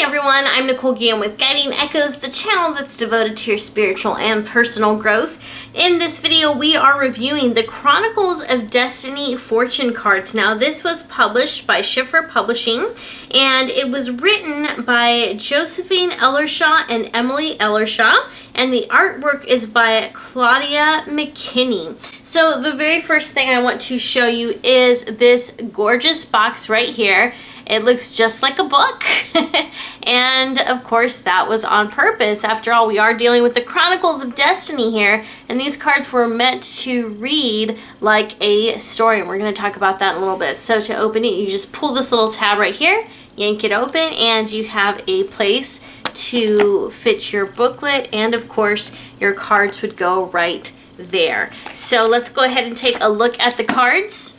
everyone, I'm Nicole again with Guiding Echoes, the channel that's devoted to your spiritual and personal growth. In this video, we are reviewing the Chronicles of Destiny fortune cards. Now, this was published by Schiffer Publishing, and it was written by Josephine Ellershaw and Emily Ellershaw, and the artwork is by Claudia McKinney. So the very first thing I want to show you is this gorgeous box right here. It looks just like a book, and of course that was on purpose. After all, we are dealing with the Chronicles of Destiny here, and these cards were meant to read like a story, and we're going to talk about that in a little bit. So to open it, you just pull this little tab right here, yank it open, and you have a place to fit your booklet, and of course your cards would go right there. So let's go ahead and take a look at the cards.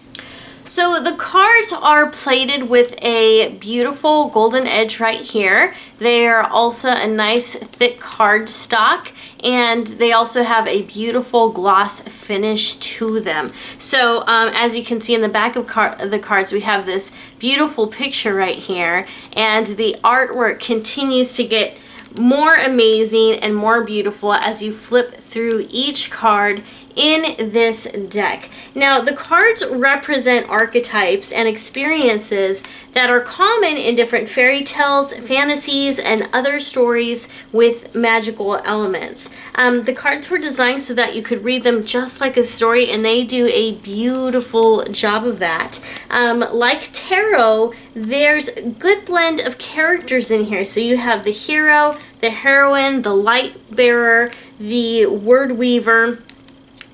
So the cards are plated with a beautiful golden edge right here. They are also a nice thick cardstock, and they also have a beautiful gloss finish to them. So as you can see in the back of the cards, we have this beautiful picture right here, and the artwork continues to get more amazing and more beautiful as you flip through each card in this deck. Now, the cards represent archetypes and experiences that are common in different fairy tales, fantasies, and other stories with magical elements. The cards were designed so that you could read them just like a story, and they do a beautiful job of that. Like tarot, there's a good blend of characters in here. So you have the hero, the heroine, the light bearer, the word weaver,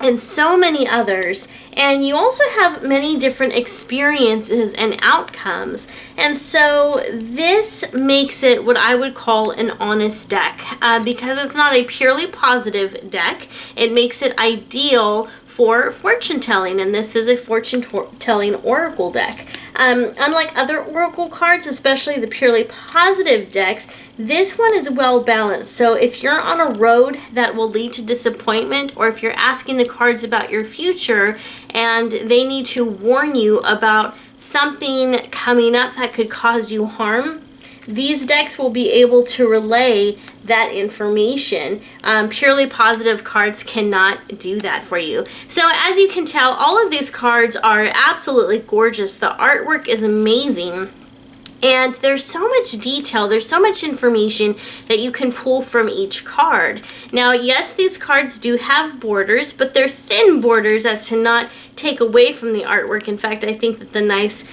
and so many others. And you also have many different experiences and outcomes. And so this makes it what I would call an honest deck, because it's not a purely positive deck. It makes it ideal for fortune telling, and this is a fortune telling oracle deck. Unlike other oracle cards, especially the purely positive decks, this one is well balanced. So if you're on a road that will lead to disappointment, or if you're asking the cards about your future and they need to warn you about something coming up that could cause you harm, these decks will be able to relay that information. Purely positive cards cannot do that for you. So as you can tell, all of these cards are absolutely gorgeous. The artwork is amazing. And there's so much detail, there's so much information that you can pull from each card. Now, yes, these cards do have borders, but they're thin borders as to not take away from the artwork. In fact, I think that the nice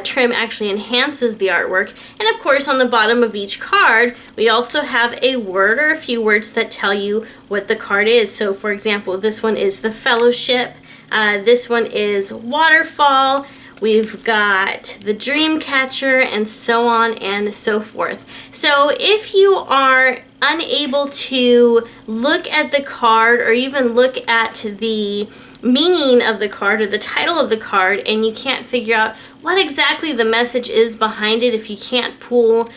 trim actually enhances the artwork. And of course, on the bottom of each card, we also have a word or a few words that tell you what the card is. So for example, this one is the Fellowship. This one is Waterfall. We've got the Dreamcatcher, and so on and so forth. So if you are unable to look at the card or even look at the meaning of the card or the title of the card, and you can't figure out what exactly the message is behind it, if you can't pull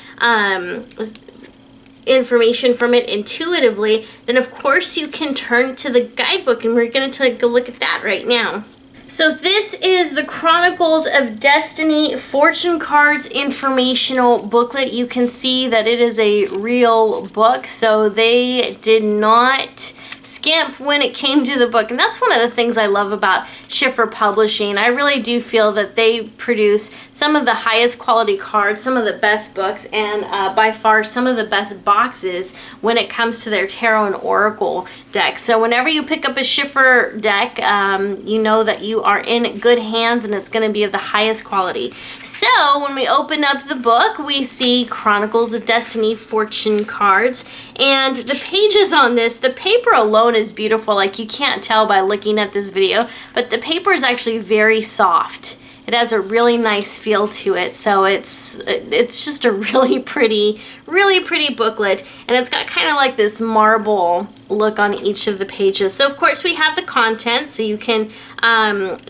information from it intuitively, then of course you can turn to the guidebook, and we're going to take a look at that right now. So this is the Chronicles of Destiny Fortune Cards informational booklet. You can see that it is a real book, so they did not skimp when it came to the book. And that's one of the things I love about Schiffer Publishing. I really do feel that they produce some of the highest quality cards, some of the best books, and by far some of the best boxes when it comes to their tarot and oracle decks. So whenever you pick up a Schiffer deck, you know that you are in good hands, and it's going to be of the highest quality. So when we open up the book, we see Chronicles of Destiny fortune cards, and the pages on this, the paper alone is beautiful. Like, you can't tell by looking at this video, but the paper is actually very soft. It has a really nice feel to it, so it's just a really pretty booklet, and it's got kind of like this marble look on each of the pages. So of course we have the content, so you can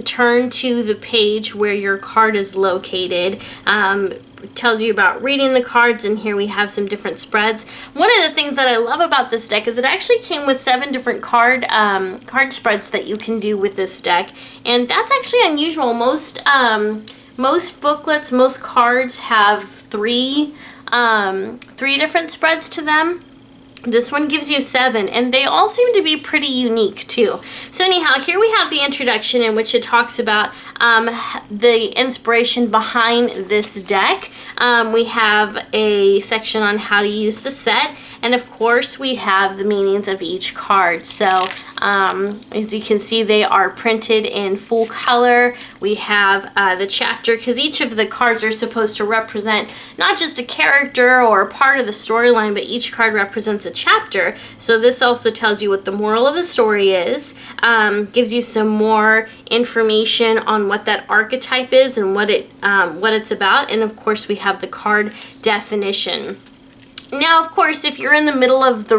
turn to the page where your card is located. It tells you about reading the cards, and here we have some different spreads. One of the things that I love about this deck is it actually came with 7 different card spreads that you can do with this deck, and that's actually unusual. Most booklets, most cards have 3 3 different spreads to them. This one gives you 7, and they all seem to be pretty unique too. So anyhow, here we have the introduction in which it talks about the inspiration behind this deck. We have a section on how to use the set, and of course we have the meanings of each card. So as you can see, they are printed in full color. We have the chapter, because each of the cards are supposed to represent not just a character or a part of the storyline, but each card represents a chapter. So this also tells you what the moral of the story is, gives you some more information on what that archetype is and what it's about, and of course we have the card definition. Now, of course, if you're in the middle of the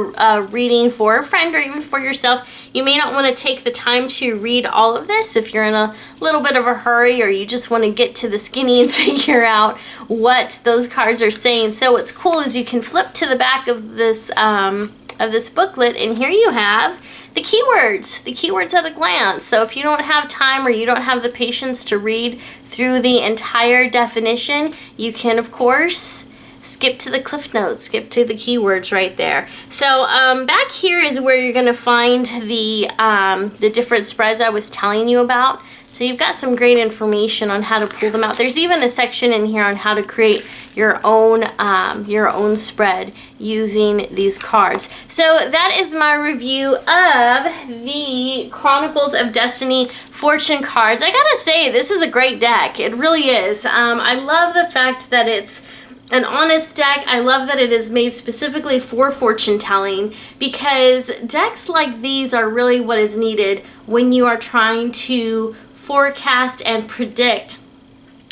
reading for a friend or even for yourself, you may not want to take the time to read all of this if you're in a little bit of a hurry or you just want to get to the skinny and figure out what those cards are saying. So what's cool is you can flip to the back of this booklet, and here you have the keywords at a glance. So if you don't have time or you don't have the patience to read through the entire definition, you can, of course, skip to the cliff notes, skip to the keywords right there. So back here is where you're going to find the different spreads I was telling you about. So you've got some great information on how to pull them out. There's even a section in here on how to create your own spread using these cards. So that is my review of the Chronicles of Destiny fortune cards. I gotta say, this is a great deck. It really is. I love the fact that it's an honest deck. I love that it is made specifically for fortune telling, because decks like these are really what is needed when you are trying to forecast and predict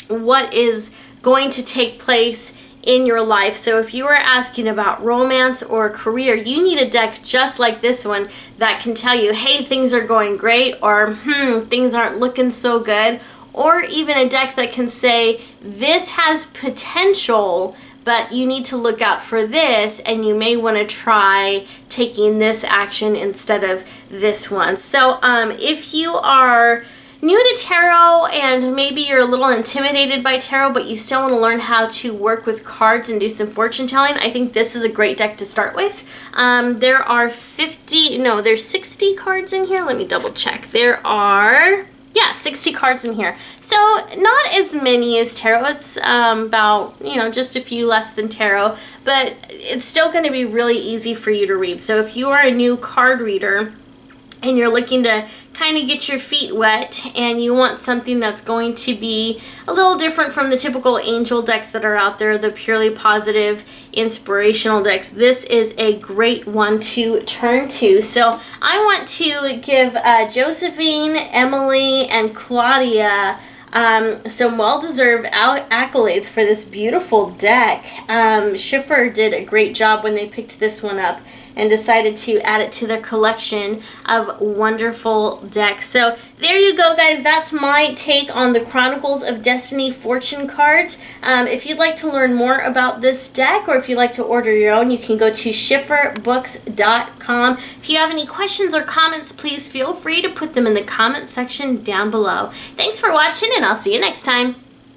what is going to take place in your life. So if you are asking about romance or career, you need a deck just like this one that can tell you, hey, things are going great, or things aren't looking so good. Or even a deck that can say, this has potential, but you need to look out for this, and you may want to try taking this action instead of this one. So if you are new to tarot and maybe you're a little intimidated by tarot, but you still want to learn how to work with cards and do some fortune telling, I think this is a great deck to start with. There are 60 cards in here. Let me double check. There are 60 cards in here. So not as many as tarot. It's about, just a few less than tarot, but it's still going to be really easy for you to read. So if you are a new card reader and you're looking to kind of get your feet wet and you want something that's going to be a little different from the typical angel decks that are out there, the purely positive inspirational decks, this is a great one to turn to. So I want to give Josephine, Emily, and Claudia some well-deserved accolades for this beautiful deck. Schiffer did a great job when they picked this one up and decided to add it to their collection of wonderful decks. So there you go, guys. That's my take on the Chronicles of Destiny fortune cards. If you'd like to learn more about this deck, or if you'd like to order your own, you can go to schifferbooks.com. If you have any questions or comments, please feel free to put them in the comment section down below. Thanks for watching, and I'll see you next time.